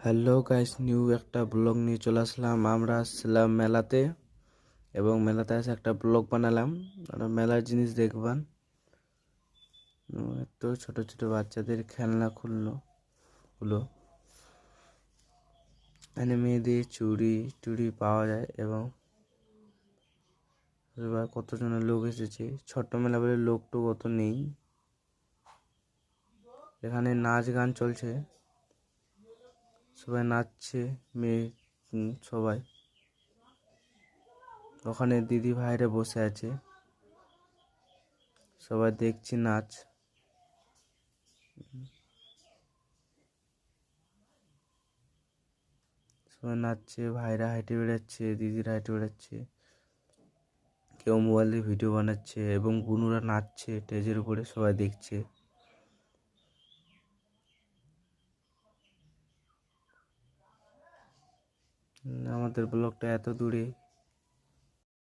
Hello guys, new একটা blog নিয়ে চলে আসলাম। আমরা আসছিলাম মেলাতে এবং মেলাতে এসে একটা ব্লগ বানালাম। আর মেলার জিনিস দেখবান, তো ছোট ছোট বাচ্চাদের খেলনা হলো এখানে মেয়েদের চুড়ি টুড়ি পাওয়া যায় এবং এবার কতজনের লোক এসেছে। ছোট্ট মেলা বলে লোক তো অত নেই। এখানে নাচ গান চলছে, সবাই নাচছে, মেয়ে সবাই। ওখানে দিদি ভাইরা বসে আছে, সবাই দেখছি নাচ। সবাই নাচছে, ভাইরা হাইটে বেড়াচ্ছে, দিদিরা হাইটে বেড়াচ্ছে, কেউ মোবাইল দিয়ে ভিডিও বানাচ্ছে এবং বুনুরা নাচছে স্টেজের উপরে, সবাই দেখছে। আমাদের ব্লগটা এত দূরে।